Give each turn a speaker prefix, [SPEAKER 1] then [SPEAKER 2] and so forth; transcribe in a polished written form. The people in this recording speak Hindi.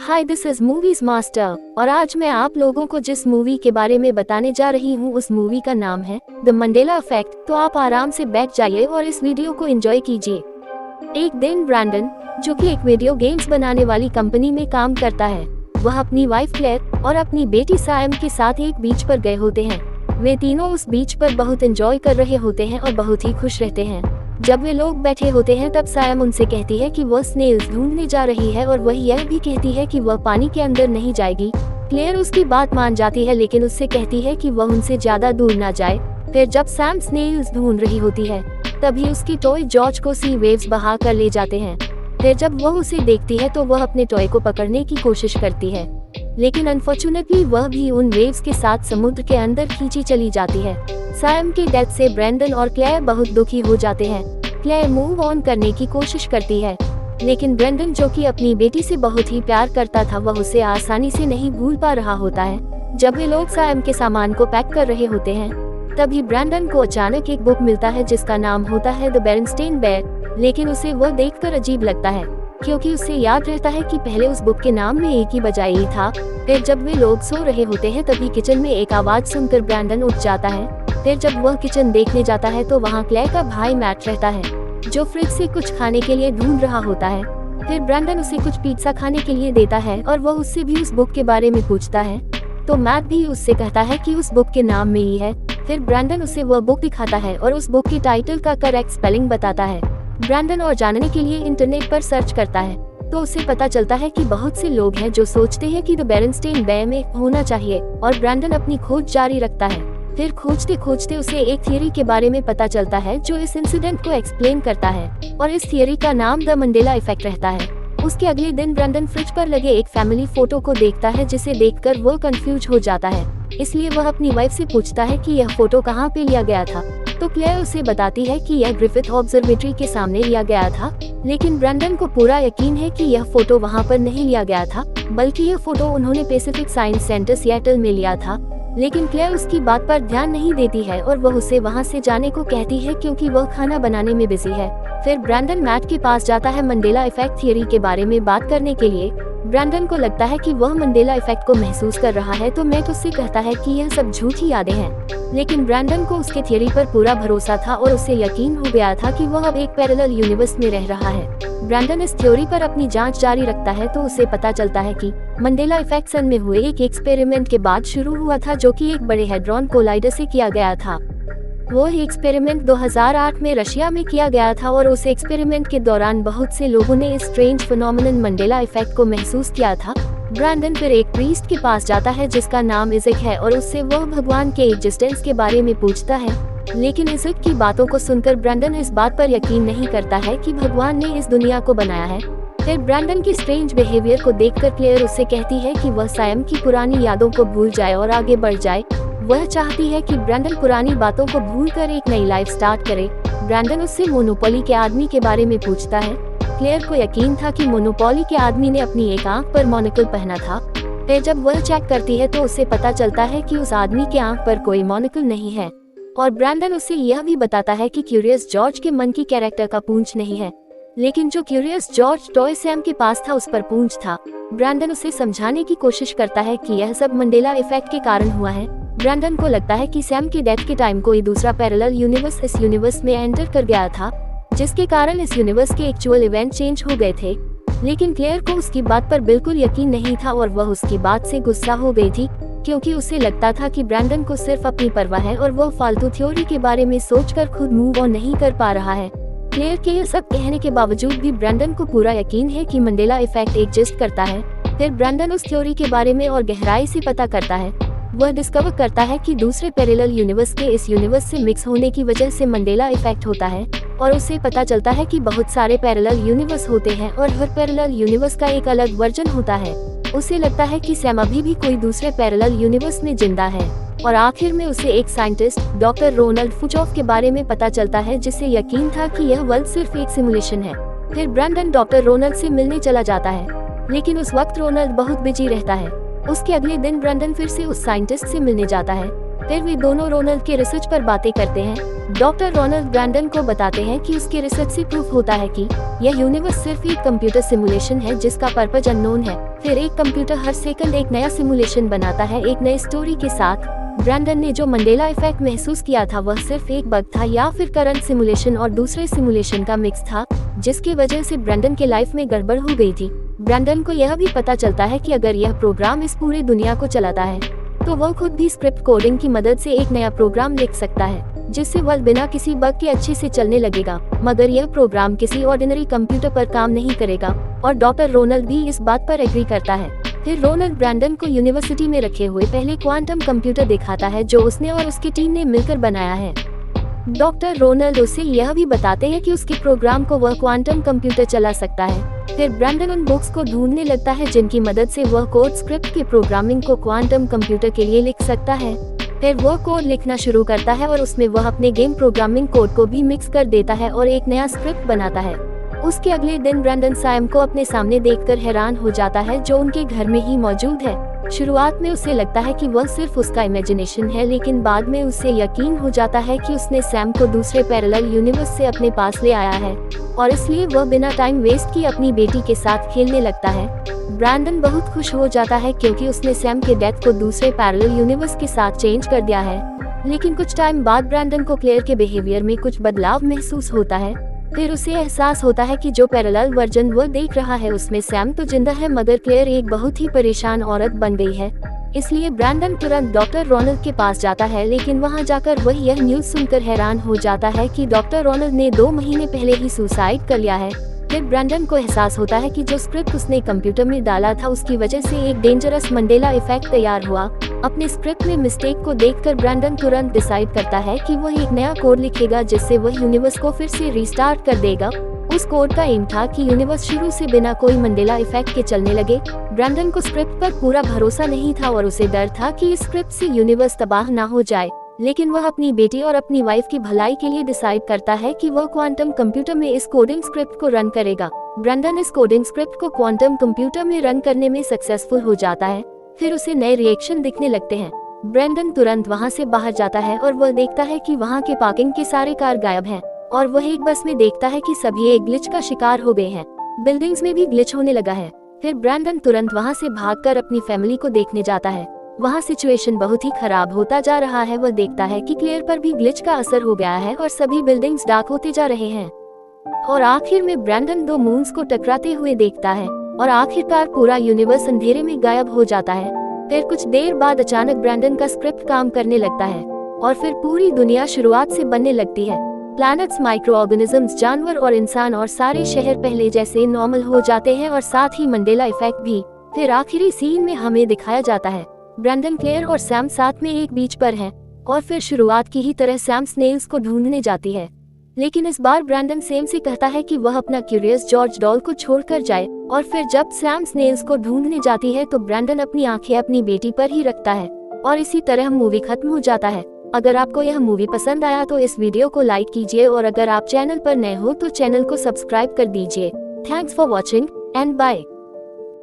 [SPEAKER 1] Hi, this is movies master और आज मैं आप लोगों को जिस मूवी के बारे में बताने जा रही हूँ उस मूवी का नाम है द मंडेला इफेक्ट। तो आप आराम से बैठ जाइए और इस वीडियो को एंजॉय कीजिए। एक दिन ब्रैंडन, जो कि एक वीडियो गेम्स बनाने वाली कंपनी में काम करता है, वह अपनी वाइफ क्लेयर और अपनी बेटी सैम के साथ एक बीच पर गए होते हैं। वे तीनों उस बीच पर बहुत एंजॉय कर रहे होते हैं और बहुत ही खुश रहते हैं। जब वे लोग बैठे होते हैं तब सैम उनसे कहती है कि वह स्नेल्स ढूंढने जा रही है और वह यह भी कहती है कि वह पानी के अंदर नहीं जाएगी। क्लेयर उसकी बात मान जाती है लेकिन उससे कहती है कि वह उनसे ज्यादा दूर ना जाए। फिर जब सैम स्नेल्स ढूंढ रही होती है तभी उसकी टॉय जॉर्ज को सी वेव्स बहा कर ले जाते हैं। फिर जब वह उसे देखती है तो वह अपने टॉय को पकड़ने की कोशिश करती है, लेकिन अनफॉर्चुनेटली वह भी उन वेव्स के साथ समुद्र के अंदर खींची चली जाती है। सैम के डेथ से ब्रैंडन और क्लेयर बहुत दुखी हो जाते हैं। क्लेयर मूव ऑन करने की कोशिश करती है, लेकिन ब्रैंडन, जो कि अपनी बेटी से बहुत ही प्यार करता था, वह उसे आसानी से नहीं भूल पा रहा होता है। जब वे लोग सैम के सामान को पैक कर रहे होते हैं तभी ब्रैंडन को अचानक एक बुक मिलता है जिसका नाम होता है द बेरेनस्टेन बेयर। लेकिन उसे वह देखकर अजीब लगता है क्योंकि उसे याद रहता है कि पहले उस बुक के नाम में एक ही बजाय ही था। फिर जब वे लोग सो रहे होते हैं तभी किचन में एक आवाज सुनकर ब्रैंडन उठ जाता है। फिर जब वह किचन देखने जाता है तो वहाँ क्लेयर का भाई मैट रहता है, जो फ्रिज से कुछ खाने के लिए ढूंढ रहा होता है। फिर ब्रैंडन उसे कुछ पिज्जा खाने के लिए देता है और वह उससे भी उस बुक के बारे में पूछता है, तो मैट भी उससे कहता है कि उस बुक के नाम में ही है। फिर ब्रैंडन उसे वह बुक दिखाता है और उस बुक के टाइटल का करेक्ट स्पेलिंग बताता है। ब्रैंडन और जानने के लिए इंटरनेट पर सर्च करता है तो उसे पता चलता है कि बहुत से लोग हैं जो सोचते हैं कि द बेरेनस्टेन बेयर में होना चाहिए, और ब्रैंडन अपनी खोज जारी रखता है। फिर खोजते खोजते उसे एक थियरी के बारे में पता चलता है जो इस इंसिडेंट को एक्सप्लेन करता है, और इस थियरी का नाम द मंडेला इफेक्ट रहता है। उसके अगले दिन ब्रैंडन फ्रिज पर लगे एक फैमिली फोटो को देखता है जिसे देखकर वो कंफ्यूज हो जाता है। इसलिए वह अपनी वाइफ से पूछता है कि यह फोटो कहाँ पे लिया गया था, तो क्लेयर उसे बताती है कि यह ग्रिफिथ ऑब्जर्वेटरी के सामने लिया गया था। लेकिन ब्रैंडन को पूरा यकीन है कि यह फोटो वहाँ पर नहीं लिया गया था, बल्कि यह फोटो उन्होंने पैसिफिक साइंस सेंटर सिएटल में लिया था। लेकिन क्लेयर उसकी बात पर ध्यान नहीं देती है और वह उसे वहां से जाने को कहती है क्योंकि वह खाना बनाने में बिजी है। फिर ब्रैंडन मैट के पास जाता है मंडेला इफेक्ट थियरी के बारे में बात करने के लिए। ब्रैंडन को लगता है कि वह मंडेला इफेक्ट को महसूस कर रहा है, तो मैट उससे कहता है कि यह सब झूठी यादें हैं। लेकिन ब्रैंडन को उसके थियरी पर पूरा भरोसा था और उसे यकीन हो गया था कि वह अब एक पैरेलल यूनिवर्स में रह रहा है। ब्रैंडन इस थ्योरी पर अपनी जांच जारी रखता है तो उसे पता चलता है कि मंडेला इफेक्ट सन में हुए एक एक्सपेरिमेंट के बाद शुरू हुआ था, जो कि एक बड़े हैड्रॉन कोलाइडर से किया गया था। वो एक्सपेरिमेंट 2008 में रशिया में किया गया था और उस एक्सपेरिमेंट के दौरान बहुत से लोगों ने इस स्ट्रेंज फिनोमेनन मंडेला इफेक्ट को महसूस किया था। ब्रैंडन फिर एक प्रीस्ट के पास जाता है जिसका नाम इज़क है और उससे वह भगवान के एग्जिस्टेंस के बारे में पूछता है। लेकिन इज़क की बातों को सुनकर ब्रैंडन इस बात पर यकीन नहीं करता है कि भगवान ने इस दुनिया को बनाया है। फिर ब्रैंडन की स्ट्रेंज बिहेवियर को देखकर क्लेयर उससे कहती है कि वह सैम की पुरानी यादों को भूल जाए और आगे बढ़ जाए। वह चाहती है कि ब्रैंडन पुरानी बातों को भूलकर एक नई लाइफ स्टार्ट करे। ब्रैंडन उससे मोनोपोली के आदमी के बारे में पूछता है। क्लेयर को यकीन था कि मोनोपोली के आदमी ने अपनी एक आंख पर मोनोकल पहना था। फिर जब वह चेक करती है तो उसे पता चलता है कि उस आदमी के आंख पर कोई मोनोकल नहीं है, और ब्रैंडन उसे यह भी बताता है कि क्यूरियस जॉर्ज के मन की कैरेक्टर का पूंछ नहीं है, लेकिन जो क्यूरियस जॉर्ज टॉय सैम के पास था उस पर पूंछ था। ब्रैंडन उसे समझाने की कोशिश करता है कि यह सब मंडेला इफेक्ट के कारण हुआ है। ब्रैंडन को लगता है कि सैम के डेथ के टाइम कोई दूसरा पैरेलल यूनिवर्स इस यूनिवर्स में एंटर कर गया था, जिसके कारण इस यूनिवर्स के एक्चुअल इवेंट चेंज हो गए थे। लेकिन क्लेयर को उसकी बात पर बिल्कुल यकीन नहीं था और वह उसकी बात से गुस्सा हो गई थी क्योंकि उसे लगता था कि ब्रैंडन को सिर्फ अपनी परवाह है और वह फालतू थ्योरी के बारे में सोचकर खुद मूव ऑन नहीं कर पा रहा है। क्लेयर के यह सब कहने के बावजूद भी ब्रैंडन को पूरा यकीन है कि मंडेला इफेक्ट एग्जिस्ट करता है। फिर ब्रैंडन उस थ्योरी के बारे में और गहराई से पता करता है। वह डिस्कवर करता है कि दूसरे पैरेलल यूनिवर्स के इस यूनिवर्स से मिक्स होने की वजह से मंडेला इफेक्ट होता है, और उसे पता चलता है कि बहुत सारे पैरेलल यूनिवर्स होते हैं और हर पैरेलल यूनिवर्स का एक अलग वर्जन होता है। उसे लगता है कि सैम अभी भी कोई दूसरे पैरेलल यूनिवर्स में जिंदा है, और आखिर में उसे एक साइंटिस्ट डॉक्टर रोनाल्ड फुचॉफ के बारे में पता चलता है जिसे यकीन था कि यह वर्ल्ड सिर्फ एक सिमुलेशन है। फिर ब्रैंडन डॉक्टर रोनाल्ड से मिलने चला जाता है, लेकिन उस वक्त रोनाल्ड बहुत बिजी रहता है। उसके अगले दिन ब्रैंडन फिर से उस साइंटिस्ट से मिलने जाता है। फिर वे दोनों रोनाल्ड के रिसर्च पर बातें करते हैं। डॉक्टर रोनाल्ड ब्रैंडन को बताते हैं कि उसके रिसर्च से प्रूफ होता है कि यह यूनिवर्स सिर्फ एक कंप्यूटर सिमुलेशन है जिसका पर्पज अननोन है। फिर एक कंप्यूटर हर सेकंड एक नया सिमुलेशन बनाता है एक नई स्टोरी के साथ। ब्रैंडन ने जो मंडेला इफेक्ट महसूस किया था वह सिर्फ एक बग था या फिर करंट सिमुलेशन और दूसरे सिमुलेशन का मिक्स था, जिसकी वजह से ब्रैंडन के लाइफ में गड़बड़ हो गई थी। ब्रैंडन को यह भी पता चलता है कि अगर यह प्रोग्राम इस पूरी दुनिया को चलाता है तो वह खुद भी स्क्रिप्ट कोडिंग की मदद से एक नया प्रोग्राम लिख सकता है जिससे वर्ल्ड बिना किसी बग के अच्छे से चलने लगेगा। मगर यह प्रोग्राम किसी ऑर्डिनरी कंप्यूटर पर काम नहीं करेगा और डॉक्टर रोनाल्ड भी इस बात पर एग्री करता है। फिर रोनाल्ड ब्रैंडन को यूनिवर्सिटी में रखे हुए पहले क्वांटम कंप्यूटर दिखाता है जो उसने और उसकी टीम ने मिलकर बनाया है। डॉक्टर रोनाल्ड उसे यह भी बताते हैं कि उसके प्रोग्राम को वह क्वांटम कंप्यूटर चला सकता है। फिर ब्रैंडन उन बुक्स को ढूंढने लगता है जिनकी मदद से वह कोड स्क्रिप्ट के प्रोग्रामिंग को क्वांटम कंप्यूटर के लिए लिख सकता है। फिर वह कोड लिखना शुरू करता है और उसमें वह अपने गेम प्रोग्रामिंग कोड को भी मिक्स कर देता है और एक नया स्क्रिप्ट बनाता है। उसके अगले दिन ब्रैंडन सैम को अपने सामने देखकर हैरान हो जाता है जो उनके घर में ही मौजूद है। शुरुआत में उसे लगता है कि वह सिर्फ उसका इमेजिनेशन है, लेकिन बाद में उसे यकीन हो जाता है कि उसने सैम को दूसरे पैरेलल यूनिवर्स से अपने पास ले आया है और इसलिए वह बिना टाइम वेस्ट किए अपनी बेटी के साथ खेलने लगता है। ब्रैंडन बहुत खुश हो जाता है क्योंकि उसने सैम के डेथ को दूसरे पैरेलल यूनिवर्स के साथ चेंज कर दिया है। लेकिन कुछ टाइम बाद ब्रैंडन को क्लेयर के बिहेवियर में कुछ बदलाव महसूस होता है। फिर उसे एहसास होता है कि जो पैरेलल वर्जन वह देख रहा है उसमें सैम तो जिंदा है मगर क्लेयर एक बहुत ही परेशान औरत बन गई है। इसलिए ब्रैंडन तुरंत डॉक्टर रोनाल्ड के पास जाता है, लेकिन वहां जाकर वह यह न्यूज़ सुनकर हैरान हो जाता है कि डॉक्टर रोनाल्ड ने 2 महीने पहले ही सुसाइड कर लिया है। फिर ब्रैंडन को एहसास होता है कि जो स्क्रिप्ट उसने कंप्यूटर में डाला था उसकी वजह से एक डेंजरस मंडेला इफेक्ट तैयार हुआ। अपने स्क्रिप्ट में मिस्टेक को देखकर ब्रैंडन तुरंत डिसाइड करता है कि वह एक नया कोड लिखेगा जिससे वह यूनिवर्स को फिर से रीस्टार्ट कर देगा। उस कोड का एम था कि यूनिवर्स शुरू से बिना कोई मंडेला इफेक्ट के चलने लगे। ब्रैंडन को स्क्रिप्ट पर पूरा भरोसा नहीं था और उसे डर था कि इस स्क्रिप्ट से यूनिवर्स तबाह ना हो जाए, लेकिन वह अपनी बेटी और अपनी वाइफ की भलाई के लिए डिसाइड करता है कि वह क्वांटम कंप्यूटर में इस कोडिंग स्क्रिप्ट को रन करेगा। ब्रैंडन इस कोडिंग स्क्रिप्ट को क्वांटम कंप्यूटर में रन करने में सक्सेसफुल हो जाता है। फिर उसे नए रिएक्शन दिखने लगते हैं। ब्रैंडन तुरंत वहां से बाहर जाता है और वह देखता है कि वहां के पार्किंग के सारे कार गायब हैं और वह एक बस में देखता है कि सभी एक ग्लिच का शिकार हो गए हैं। बिल्डिंग्स में भी ग्लिच होने लगा है। फिर ब्रैंडन तुरंत वहां से भागकर अपनी फैमिली को देखने जाता है। वहाँ सिचुएशन बहुत ही खराब होता जा रहा है। वह देखता है कि क्लेयर पर भी ग्लिच का असर हो गया है और सभी बिल्डिंग्स डार्क होते जा रहे हैं। और आखिर में ब्रैंडन 2 मून्स को टकराते हुए देखता है और आखिरकार पूरा यूनिवर्स अंधेरे में गायब हो जाता है। फिर कुछ देर बाद अचानक ब्रैंडन का स्क्रिप्ट काम करने लगता है और फिर पूरी दुनिया शुरुआत से बनने लगती है। प्लैनेट्स, माइक्रो ऑर्गेनिजम्स, जानवर और इंसान और सारे शहर पहले जैसे नॉर्मल हो जाते हैं और साथ ही मंडेला इफेक्ट भी। फिर आखिरी सीन में हमें दिखाया जाता है ब्रैंडन, क्लेयर और सैम साथ में एक बीच पर हैं और फिर शुरुआत की ही तरह सैम स्नेल्स को ढूंढने जाती है। लेकिन इस बार ब्रैंडन सैम से कहता है कि वह अपना क्यूरियस जॉर्ज डॉल को छोड़कर जाए और फिर जब सैम स्नेल्स को ढूंढने जाती है तो ब्रैंडन अपनी आंखें अपनी बेटी पर ही रखता है और इसी तरह मूवी खत्म हो जाता है। अगर आपको यह मूवी पसंद आया तो इस वीडियो को लाइक कीजिए और अगर आप चैनल पर नए हो तो चैनल को सब्सक्राइब कर दीजिए। Thanks for watching and bye.